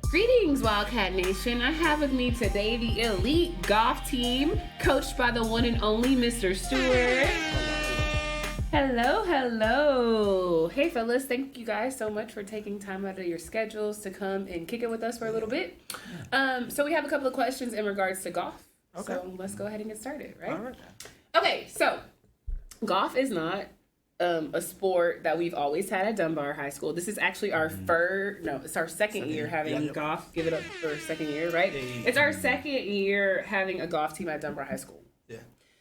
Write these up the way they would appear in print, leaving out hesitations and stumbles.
Greetings, Wildcat Nation. I have with me today the elite golf team, coached by the one and only Mr. Stewart. Hello, hello. Hey, fellas. Thank you guys so much for taking time out of your schedules to come and kick it with us for a little bit. So we have a couple of questions in regards to golf. Okay. So let's go ahead and get started, right? All right. Okay, so golf is not a sport that we've always had at Dunbar High School. This is actually our it's our second year having golf. Give it up for second year, right? It's our second year having a golf team at Dunbar High School. Yeah.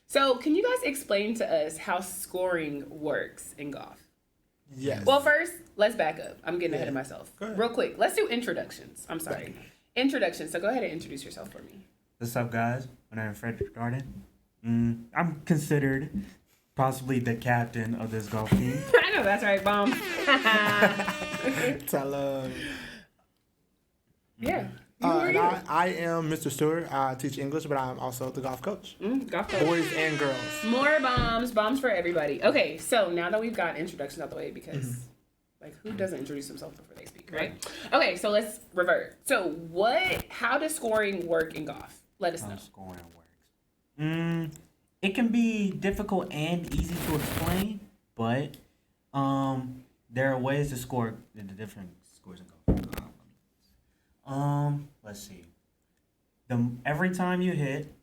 So can you guys explain to us how scoring works in golf? Yes. Well, first, let's back up. I'm getting ahead of myself. Real quick, let's do introductions. I'm sorry. Introductions. So go ahead and introduce yourself for me. What's up, guys? My name is Frederick Garden. I'm considered possibly the captain of this golf team. I know that's right, Bomb. Tell them. Yeah. And I am Mr. Stewart. I teach English, but I'm also the golf coach. Golf coach. Boys and girls. More bombs for everybody. Okay, so now that we've got introductions out the way, because who doesn't introduce themselves before they speak, right? Okay, so let's revert. So how does scoring work in golf? Let us know. How scoring works. It can be difficult and easy to explain, but there are ways to score the different scores in golf. Let's see. Every time you hit,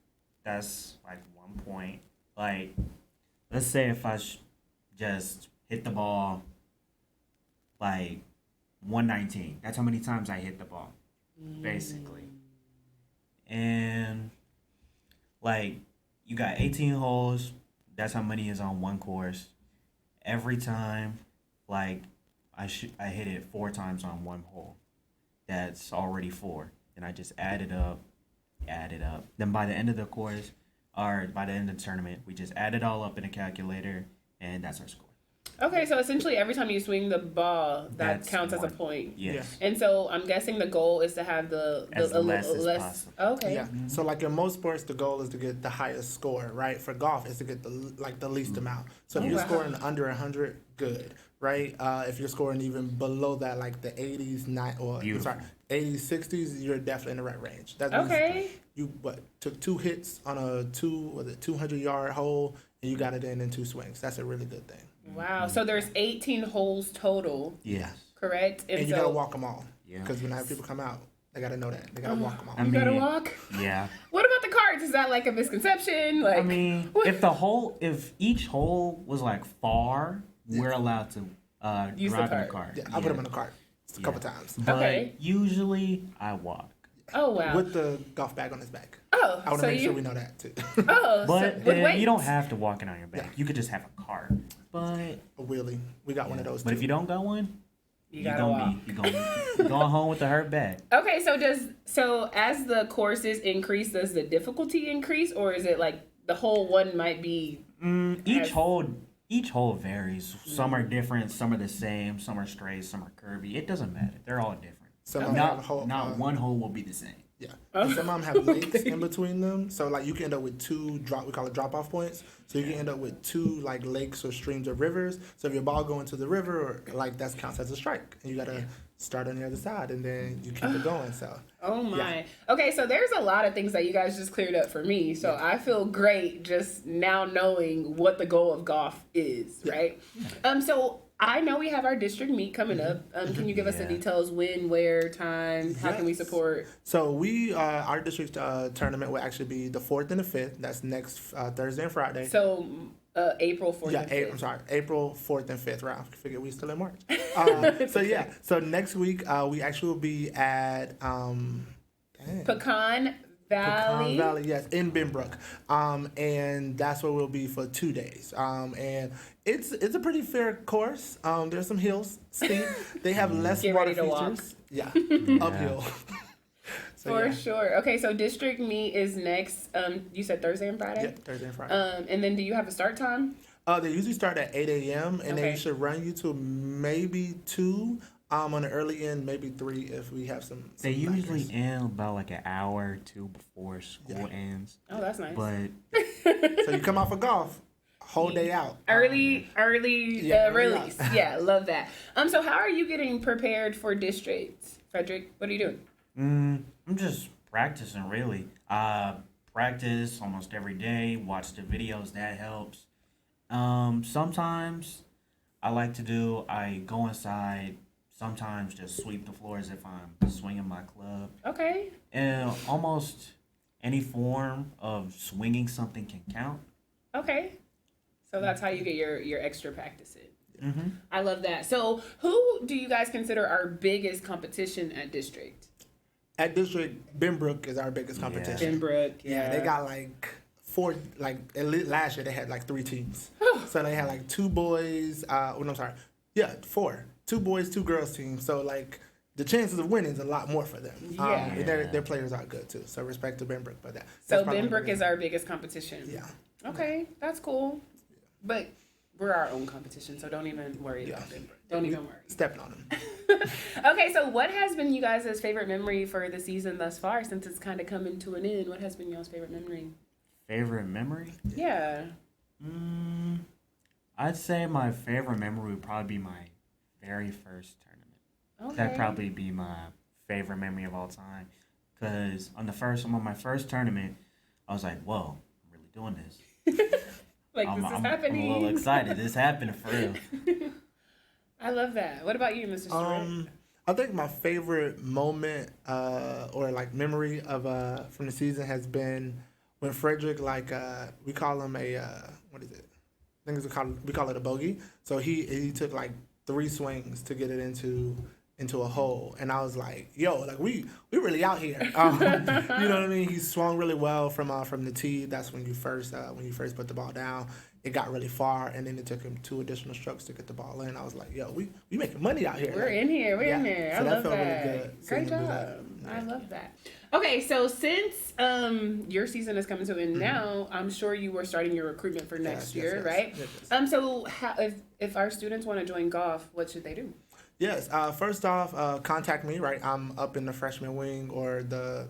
that's like 1 point. Like, let's say if I just hit the ball like 119. That's how many times I hit the ball, basically. And like, you got 18 holes. That's how many is on one course. Every time, like, I hit it 4 times on one hole. That's already 4. And I just add it up. Then by the end of the course, or by the end of the tournament, we just add it all up in a calculator, and that's our score. Okay, so essentially every time you swing the ball, that counts as a point. Yes. And so I'm guessing the goal is to have the less as possible. Okay. Yeah. So like in most sports, the goal is to get the highest score, right? For golf, is to get the least amount. So if you're scoring under 100, good, right? If you're scoring even below that, like the 80s, 80s, 60s, you're definitely in the right range. That means you took 2 hits on a 200-yard hole, and you got it in 2 swings. That's a really good thing. Wow. So there's 18 holes total. Yes. Correct? And you got to walk them all. Yeah. Because when people come out, they got to know that. They got to walk them all. You got to walk? Yeah. What about the carts? Is that like a misconception? Like, if each hole was like far, we're allowed to use drive the in the cart. Yeah, I put them in the cart a couple times. But usually I walk. Oh, wow. With the golf bag on his back. Oh, I want to make sure we know that too. But with you don't have to walk it on your back. You could just have a cart. But a wheelie. We got one of those too. But if you don't got one, you're going home with the hurt bag. Okay, so as the courses increase, does the difficulty increase, or is it like the whole one might be each hole varies. Some are different, some are the same, some are straight, some are curvy. It doesn't matter. They're all different. Not one hole will be the same. Yeah. Some of them have lakes in between them. So like you can end up with 2 we call it drop-off points. So you can end up with 2 like lakes or streams or rivers. So if your ball go into the river, or like that counts as a strike. And you got to start on the other side, and then you keep it going. So. Oh my. Yeah. Okay, so there's a lot of things that you guys just cleared up for me. So I feel great just now knowing what the goal of golf is, right? So I know we have our district meet coming up. Can you give us the details? When, where, time? How can we support? So our district tournament will actually be the 4th and the 5th. That's next Thursday and Friday. So April 4th and 5th. I'm sorry, April 4th and 5th. Right, I figure we still in March. So next week we actually will be at Pecan Valley. Yes, in Benbrook. And that's where we'll be for 2 days. And it's a pretty fair course. There's some hills, steep. They have less water features. Walk. Yeah, uphill. For sure. Okay, so district meet is next. You said Thursday and Friday? Yep, Thursday and Friday. And then do you have a start time? They usually start at 8 a.m. and they should run you to maybe 2. On the early end, maybe 3 if we have some they usually end about like an hour or 2 before school ends. Oh, that's nice. But so you come out for golf, whole day out. Early release. Yeah, love that. So how are you getting prepared for districts? Frederick, what are you doing? I'm just practicing really. Practice almost every day. Watch the videos. That helps. Sometimes I go inside. Sometimes just sweep the floors if I'm swinging my club. Okay. And almost any form of swinging something can count. Okay. So that's how you get your extra practice in. Mm-hmm. I love that. So who do you guys consider our biggest competition at District? At District, Benbrook is our biggest competition. Benbrook, Yeah, they got like four. Like last year, they had like 3 teams. So they had like 2 boys. Four. 2 boys, 2 girls teams. So like the chances of winning is a lot more for them. Yeah. And their players are good too. So respect to Benbrook for that. So Benbrook is our biggest competition. Yeah. Okay, that's cool. But we're our own competition, so don't even worry about Benbrook. Don't even worry. Stepping on them. Okay, so what has been you guys' favorite memory for the season thus far, since it's kind of coming to an end? What has been y'all's favorite memory? Favorite memory? Yeah. I'd say my favorite memory would probably be my very first tournament. Okay. That'd probably be my favorite memory of all time. Because on my first tournament, I was like, whoa, I'm really doing this. Like, this is happening. I'm a little excited. This happened for real. I love that. What about you, Mr. Stewart? I think my favorite moment or like memory of from the season has been when Frederick, like we call him a what is it? I think we call it a bogey. So he took like 3 swings to get it into a hole, and I was like, yo, like we really out here. You know what I mean? He swung really well from the tee. That's when you first put the ball down. It got really far, and then it took him 2 additional strokes to get the ball in. I was like, yo, we making money out here. We're in here. We're in there. So I that love felt that. really good. Great job. I love that. Okay, so since your season is coming to an end now, I'm sure you were starting your recruitment for next year, right? Yes. So if our students want to join golf, what should they do? Yes. First off, contact me. Right, I'm up in the freshman wing or the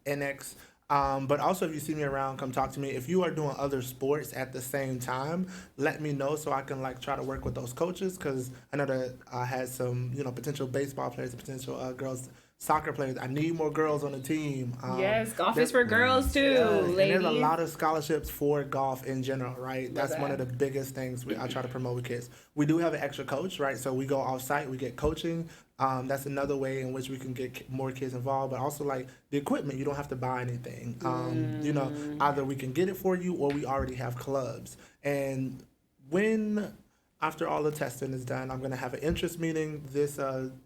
NX. But also, if you see me around, come talk to me. If you are doing other sports at the same time, let me know so I can like try to work with those coaches, because I know that I had some potential baseball players, potential girls soccer players. I need more girls on the team. Yes, golf is for girls too, ladies. And there's a lot of scholarships for golf in general, right? That's one of the biggest things I try to promote with kids. We do have an extra coach, right? So we go off-site, we get coaching. That's another way in which we can get more kids involved, but also like the equipment, you don't have to buy anything. Either we can get it for you or we already have clubs. And after all the testing is done, I'm going to have an interest meeting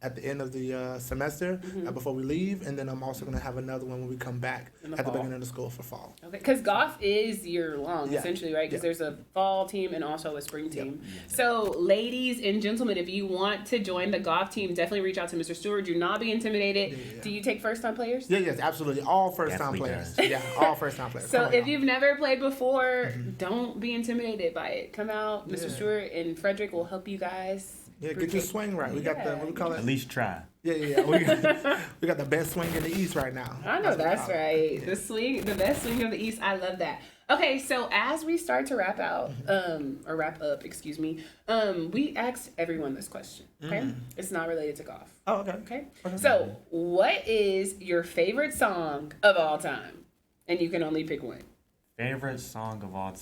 at the end of the semester before we leave, and then I'm also going to have another one when we come back at the beginning of the school for fall. Okay, because golf is year long, essentially, right? Because there's a fall team and also a spring team. Yep. So, ladies and gentlemen, if you want to join the golf team, definitely reach out to Mr. Stewart. Do not be intimidated. Yeah. Do you take first-time players? Yes, absolutely. All first-time players. Yeah, all first-time players. So, if you've never played before, don't be intimidated by it. Come out. Mr. Stewart and Frederick will help you guys. Yeah, get your swing right. We got the, what we call it? At least try. Yeah. We got the best swing in the East right now. I know that's right. Yeah. The best swing of the East. I love that. Okay, so as we start to wrap up, we asked everyone this question. Okay, it's not related to golf. Oh, okay. Okay. So, what is your favorite song of all time? And you can only pick one. Favorite song of all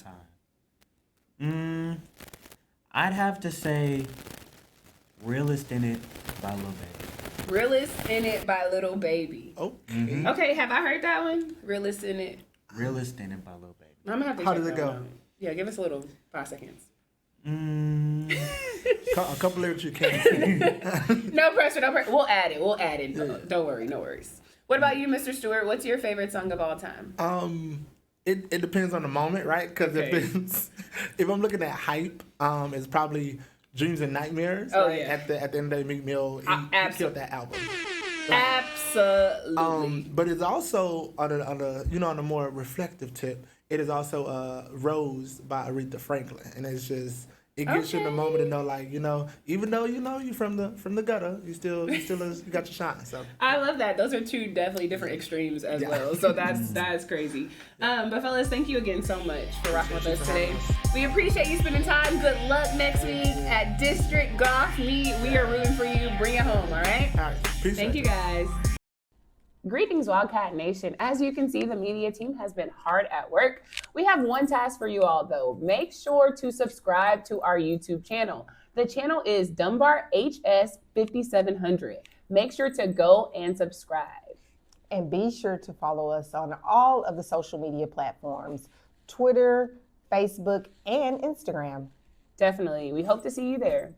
time. I'd have to say Realist in It by Lil Baby. Realist in It by Lil Baby. Okay. Okay, have I heard that one? Realist in It. Realist in It by Lil Baby. I'm gonna have to How check does it that go? one out. Yeah, give us a little 5 seconds. A couple lyrics you can't sing. No pressure. We'll add it. Yeah. Don't worry, no worries. What about you, Mr. Stewart? What's your favorite song of all time? It depends on the moment, right? Because if I'm looking at hype, it's probably Dreams and Nightmares. Oh, right? yeah. At the end of the day, Meek Mill, he killed that album. Absolutely. But it's also on a more reflective tip. It is also Rose by Aretha Franklin, and it's just. It gets you in the moment to know, like, even though you from the gutter, you got your shine. So I love that. Those are 2 definitely different extremes as well. So that's crazy. But fellas, thank you again so much for rocking with us today. We appreciate you spending time. Good luck next week at District Golf Meet. We are rooting for you. Bring it home. All right. All right. Peace. Thank you guys. Greetings, Wildcat Nation. As you can see, the media team has been hard at work. We have one task for you all, though. Make sure to subscribe to our YouTube channel. The channel is Dunbar HS 5700. Make sure to go and subscribe. And be sure to follow us on all of the social media platforms, Twitter, Facebook, and Instagram. Definitely. We hope to see you there.